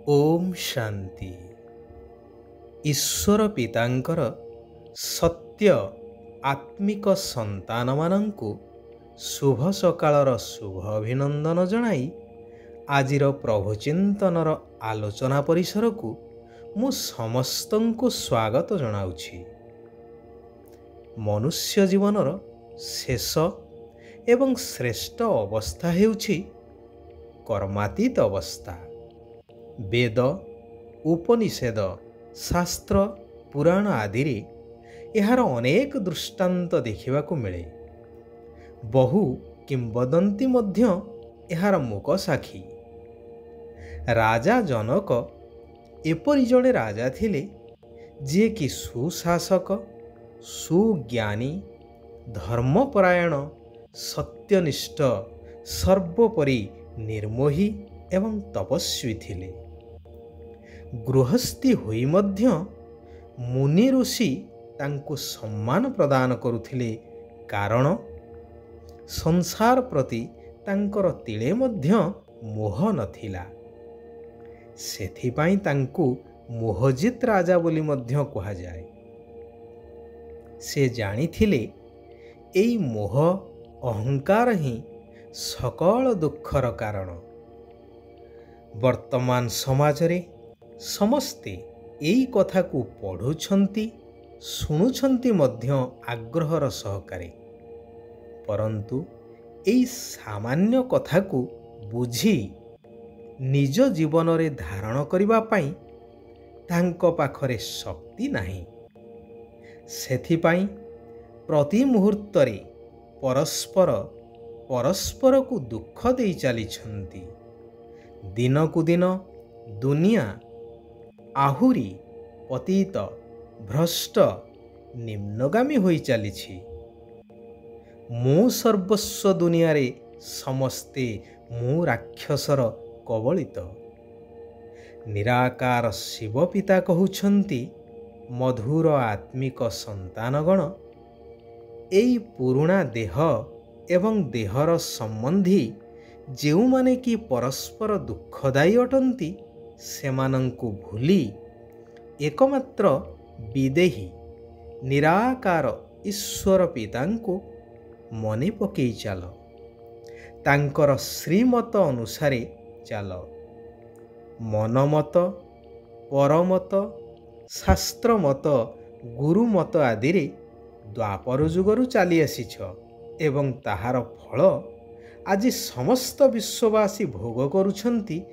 ओम शांति। ईश्वर पितांकर सत्य आत्मिक संतान मानंकु शुभ सकाळर शुभ अभिनंदन जणाई आजिर प्रभुचिंतनर आलोचना परिसर को मु समस्तंकु स्वागत जणाउछि। मनुष्य जीवनर शेष एवं श्रेष्ठ अवस्था हेउछि कर्मातीत अवस्था। वेद उपनिषेद शास्त्र पुराण आदि यार अनेक दृष्टांत देखा मिले। बहु किंवदंती मध्य यार मूक साक्षी। राजा जनक एपरि जड़े राजा थिले जे कि सुशासक सुज्ञानी धर्मपरायण सत्यनिष्ठ सर्वोपरि निर्मोही एवं तपस्वी थिले। गृहस्थी होई मध्य मुनि ऋषि तांको सम्मान प्रदान करुथिले, कारण संसार प्रति तांकर तिले मध्य मोह नथिला। सेथिपाई तांको मोहजित राजा बोली मध्य कहा जाए। से जानिथिले एई मोह अहंकार ही सकल दुखर कारण। वर्तमान समाज रे समस्ते एई कथा को पढ़ुछंती शुणुछंती मध्य आग्रहर सहकारे, परंतु एई सामान्य कथा को बुझी निज जीवन रे धारण करिबा पाई तांको पाखरे शक्ति नाही। सेथिपाई प्रति मुहूर्त रे परस्पर को दुख देई चलीछंती। दिन को दिन दुनिया आहुरी पतित भ्रष्ट निम्नगामी होई चलीछि। मु सर्वस्व दुनिया रे समस्ते मु राक्षसर कबलित। निराकार शिव पिता कहउछंती, मधुर आत्मिक संतानगण एई पुरुणा देह एवं देहर संबंधी जेउ माने कि परस्पर दुखदायी अटंती सेमानंकु भूली एकमात्र विदेही निराकार ईश्वर पितांको मने पकेई चाल। तांकर श्रीमत अनुसारे चाल। मनमत परमत शास्त्रमत गुरुमत आदि रे द्वापर जुगरु चली आसीछ एवं ताहार फल आज समस्त विश्ववासी भोग करुछंती।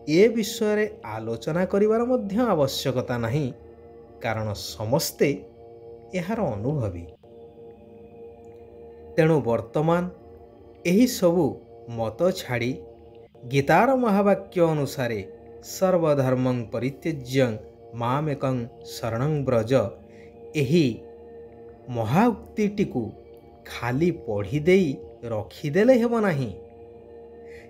ए विषय रे आलोचना करिवार मध्य आवश्यकता नहीं, कारण समस्ते यार अनुभवी। तेणु वर्तमान एही सबु मत छाड़ी गीतार महावाक्य अनुसारे सर्वधर्मं परित्यज्य मामेकं शरणं व्रज एही महाउक्तिटी को खाली पढ़ी देई रखिदेले हेब नाही।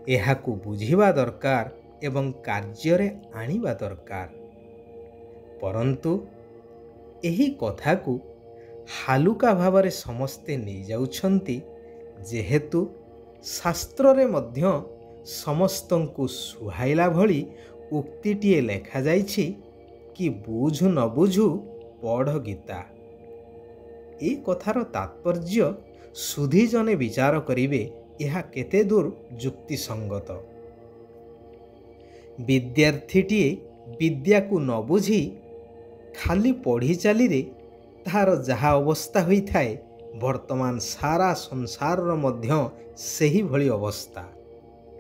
एहाकु बुझिबा दरकार एवं कार्य आनिबा दरकार। परंतु एही कथा को हालुका भावरे समस्ते नहीं जाउछंती, जेहेतु शास्त्र रे मध्य समस्तंकु सुहाइला भली उक्तिटिए लेखा जाइछि कि बुझु न बुझु पढ़ गीता। ए कथार तात्पर्य सुधी जने विचार करिवे यह केते दूर जुक्ति संगत। विद्यार्थीटीए विद्या को न बुझी खाली पढ़ी चली रे तार जहा अवस्था होई थाए, वर्तमान सारा संसार मध्य सही भली अवस्था।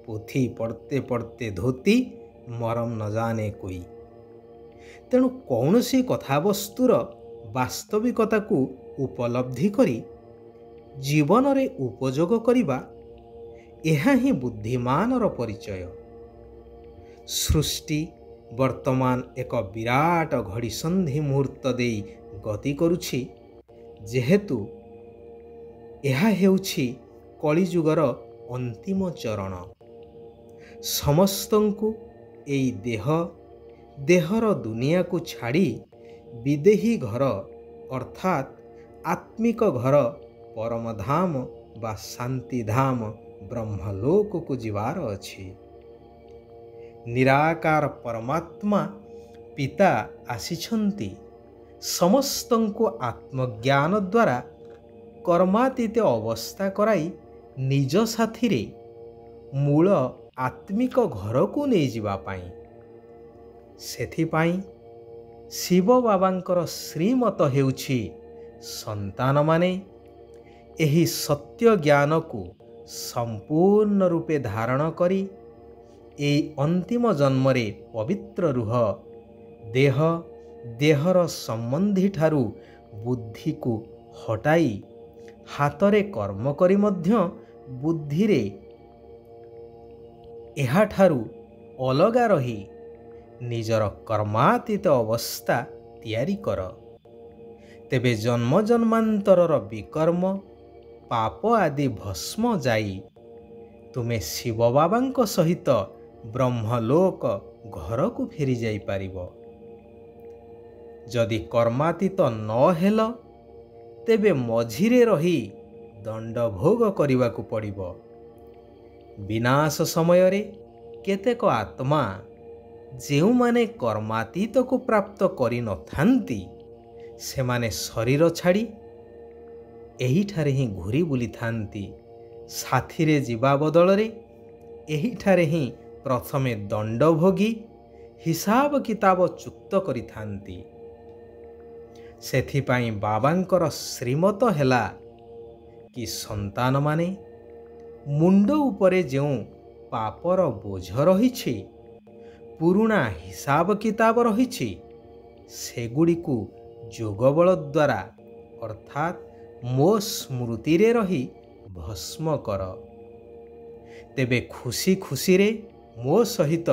पुथी पढ़ते पढ़ते धोती मरम न जाने कोई। तेणु कौनसी कथावस्तुर वास्तविकता को उपलब्धि करी जीवन रे उपयोग करिबा एहा ही बुद्धिमानर परिचय। सृष्टि वर्तमान एक विराट घड़ी संधि मुहूर्त देई गति करुछि, जेहेतु एहा हेउछि कलिजुगर अंतिम चरण। समस्तंकु एई देहर दुनिया को छाड़ी विदेही घर अर्थात आत्मिक घर परमधाम बा शांतिधाम ब्रह्मलोक को जीवार अछि। ନିରାକାର ପରମାତ୍ମା ପିତା ଆସିଛନ୍ତି ସମସ୍ତଙ୍କୁ ଆତ୍ମଜ୍ଞାନ ଦ୍ୱାରା କର୍ମାତୀତ ଅବସ୍ଥା କରାଇ ନିଜ ସାଥିରେ ମୂଳ ଆତ୍ମିକ ଘରକୁ ନେଇଯିବା ପାଇଁ। ସେଥିପାଇଁ ଶିବ ବାବାଙ୍କର ଶ୍ରୀମତ ହେଉଛି ସନ୍ତାନମାନେ ଏହି ସତ୍ୟ ଜ୍ଞାନକୁ ସମ୍ପୂର୍ଣ୍ଣ ରୂପେ ଧାରଣ କରି ଏହି ଅନ୍ତିମ ଜନ୍ମରେ ପବିତ୍ର ରୁହ। ଦେହର ସମ୍ବନ୍ଧୀଠାରୁ ବୁଦ୍ଧିକୁ ହଟାଇ ହାତରେ କର୍ମ କରି ମଧ୍ୟ ବୁଦ୍ଧିରେ ଏହାଠାରୁ ଅଲଗା ରହି ନିଜର କର୍ମାତୀତ ଅବସ୍ଥା ତିଆରି କର। ତେବେ ଜନ୍ମ ଜନ୍ମାନ୍ତରର ବିକର୍ମ ପାପ ଆଦି ଭସ୍ମ ଯାଇ ତୁମେ ଶିବ ବାବାଙ୍କ ସହିତ ବ୍ରହ୍ମଲୋକ ଘରକୁ ଫେରି ଯାଇପାରିବ। ଯଦି କର୍ମାତୀତ ନ ହେଲ ତେବେ ମଝିରେ ରହି ଦଣ୍ଡ ଭୋଗ କରିବାକୁ ପଡ଼ିବ। ବିନାଶ ସମୟରେ କେତେକ ଆତ୍ମା ଯେଉଁମାନେ କର୍ମାତୀତକୁ ପ୍ରାପ୍ତ କରିନଥାନ୍ତି ସେମାନେ ଶରୀର ଛାଡ଼ି ଏହିଠାରେ ହିଁ ଘୁରି ବୁଲିଥାନ୍ତି। ସାଥିରେ ଯିବା ବଦଳରେ ଏହିଠାରେ ହିଁ ପ୍ରଥମେ ଦଣ୍ଡ ଭୋଗି ହିସାବ କିତାବ ଚୁକ୍ତ କରିଥାନ୍ତି। ସେଥିପାଇଁ ବାବାଙ୍କର ଶ୍ରୀମତ ହେଲା କି ସନ୍ତାନମାନେ ମୁଣ୍ଡ ଉପରେ ଯେଉଁ ପାପର ବୋଝ ରହିଛି, ପୁରୁଣା ହିସାବ କିତାବ ରହିଛି, ସେଗୁଡ଼ିକୁ ଯୋଗବଳ ଦ୍ୱାରା ଅର୍ଥାତ୍ ମୋ ସ୍ମୃତିରେ ରହି ଭସ୍ମ କର। ତେବେ ଖୁସି ଖୁସିରେ ମୋ ସହିତ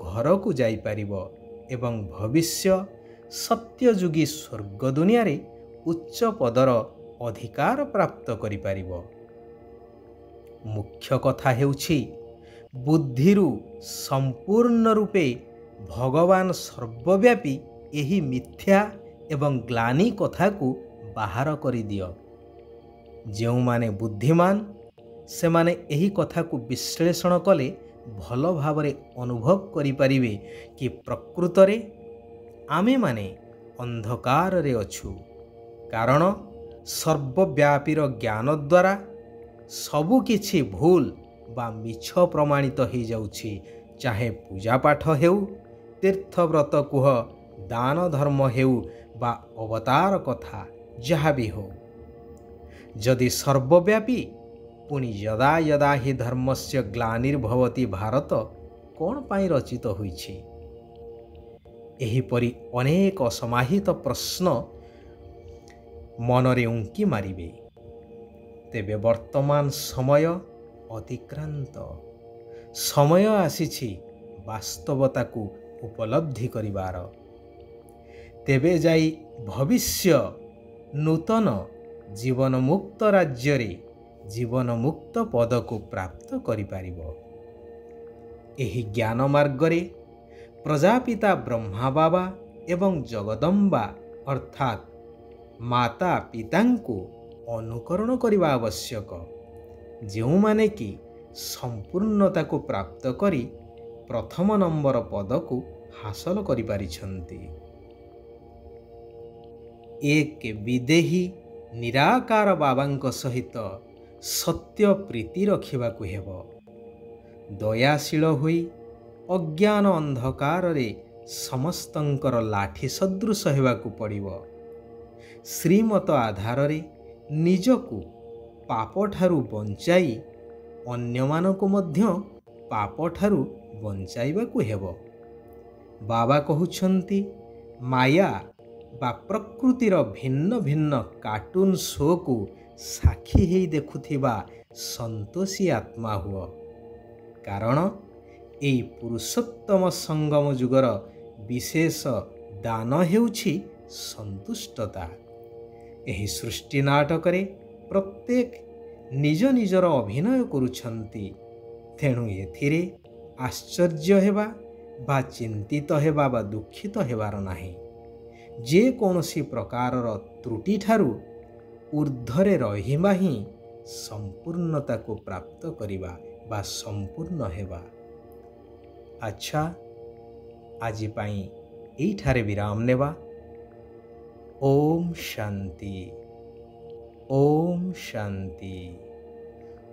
ଘରକୁ ଯାଇପାରିବ ଏବଂ ଭବିଷ୍ୟ ସତ୍ୟଯୁଗୀ ସ୍ୱର୍ଗ ଦୁନିଆରେ ଉଚ୍ଚ ପଦର ଅଧିକାର ପ୍ରାପ୍ତ କରିପାରିବ। ମୁଖ୍ୟ କଥା ହେଉଛି ବୁଦ୍ଧିରୁ ସମ୍ପୂର୍ଣ୍ଣ ରୂପେ ଭଗବାନ ସର୍ବବ୍ୟାପୀ ଏହି ମିଥ୍ୟା ଏବଂ ଗ୍ଲାନି କଥାକୁ ବାହାର କରିଦିଅ। ଯେଉଁମାନେ ବୁଦ୍ଧିମାନ ସେମାନେ ଏହି କଥାକୁ ବିଶ୍ଳେଷଣ କଲେ ଭଲ ଭାବରେ ଅନୁଭବ କରିପାରିବେ କି ପ୍ରକୃତରେ ଆମେମାନେ ଅନ୍ଧକାରରେ ଅଛୁ, କାରଣ ସର୍ବବ୍ୟାପୀର ଜ୍ଞାନ ଦ୍ୱାରା ସବୁକିଛି ଭୁଲ ବା ମିଛ ପ୍ରମାଣିତ ହୋଇଯାଉଛି। ଚାହେ ପୂଜାପାଠ ହେଉ, ତୀର୍ଥବ୍ରତ କୁହ, ଦାନ ଧର୍ମ ହେଉ ବା ଅବତାର କଥା ଯାହା ବି ହେଉ। ଯଦି ସର୍ବବ୍ୟାପୀ ପୁଣି ଯଦା ଯଦା ହି ଧର୍ମସ୍ୟ ଗ୍ଲାନିର୍ଭବତି ଭାରତ କ'ଣ ପାଇଁ ରଚିତ ହୋଇଛି? ଏହିପରି ଅନେକ ଅସମାହିତ ପ୍ରଶ୍ନ ମନରେ ଉଙ୍କି ମାରିବେ। ତେବେ ବର୍ତ୍ତମାନ ସମୟ ଅତିକ୍ରାନ୍ତ। ସମୟ ଆସିଛି ବାସ୍ତବତାକୁ ଉପଲବ୍ଧି କରିବାର। ତେବେ ଯାଇ ଭବିଷ୍ୟ ନୂତନ ଜୀବନମୁକ୍ତ ରାଜ୍ୟରେ ଜୀବନମୁକ୍ତ ପଦକୁ ପ୍ରାପ୍ତ କରିପାରିବ। ଏହି ଜ୍ଞାନ ମାର୍ଗରେ ପ୍ରଜାପିତା ବ୍ରହ୍ମା ବାବା ଏବଂ ଜଗଦମ୍ବା ଅର୍ଥାତ୍ ମାତା ପିତାଙ୍କୁ ଅନୁକରଣ କରିବା ଆବଶ୍ୟକ, ଯେଉଁମାନେ କି ସମ୍ପୂର୍ଣ୍ଣତାକୁ ପ୍ରାପ୍ତ କରି ପ୍ରଥମ ନମ୍ବର ପଦକୁ ହାସଲ କରିପାରିଛନ୍ତି। ଏକ ବିଦେହୀ ନିରାକାର ବାବାଙ୍କ ସହିତ ସତ୍ୟ ପ୍ରୀତି ରଖିବାକୁ ହେବ। ଦୟାଶୀଳ ହୋଇ ଅଜ୍ଞାନ ଅନ୍ଧକାରରେ ସମସ୍ତଙ୍କର ଲାଠି ସଦୃଶ ହେବାକୁ ପଡ଼ିବ। ଶ୍ରୀମତ ଆଧାରରେ ନିଜକୁ ପାପଠାରୁ ବଞ୍ଚାଇ ଅନ୍ୟମାନଙ୍କୁ ମଧ୍ୟ ପାପଠାରୁ ବଞ୍ଚାଇବାକୁ ହେବ। ବାବା କହୁଛନ୍ତି, ମାୟା ବା ପ୍ରକୃତିର ଭିନ୍ନ ଭିନ୍ନ କାର୍ଟୁନ ଶୋକୁ ସାକ୍ଷୀ ହେଇ ଦେଖୁଥିବା ସନ୍ତୋଷୀ ଆତ୍ମା ହୁଅ, କାରଣ ଏହି ପୁରୁଷୋତ୍ତମ ସଙ୍ଗମ ଯୁଗର ବିଶେଷ ଦାନ ହେଉଛି ସନ୍ତୁଷ୍ଟତା। ଏହି ସୃଷ୍ଟି ନାଟକରେ ପ୍ରତ୍ୟେକ ନିଜ ନିଜର ଅଭିନୟ କରୁଛନ୍ତି, ତେଣୁ ଏଥିରେ ଆଶ୍ଚର୍ଯ୍ୟ ହେବା ବା ଚିନ୍ତିତ ହେବା ବା ଦୁଃଖିତ ହେବାର ନାହିଁ। ଯେକୌଣସି ପ୍ରକାରର ତ୍ରୁଟିଠାରୁ ଊର୍ଦ୍ଧ୍ୱରେ ରହିବା ହିଁ ସମ୍ପୂର୍ଣ୍ଣତାକୁ ପ୍ରାପ୍ତ କରିବା ବା ସମ୍ପୂର୍ଣ୍ଣ ହେବା। ଆଚ୍ଛା, ଆଜି ପାଇଁ ଏଇଠାରେ ବିରାମ ନେବା। ଓମ୍ ଶାନ୍ତି, ଓମ୍ ଶାନ୍ତି,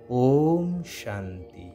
ଓମ୍ ଶାନ୍ତି।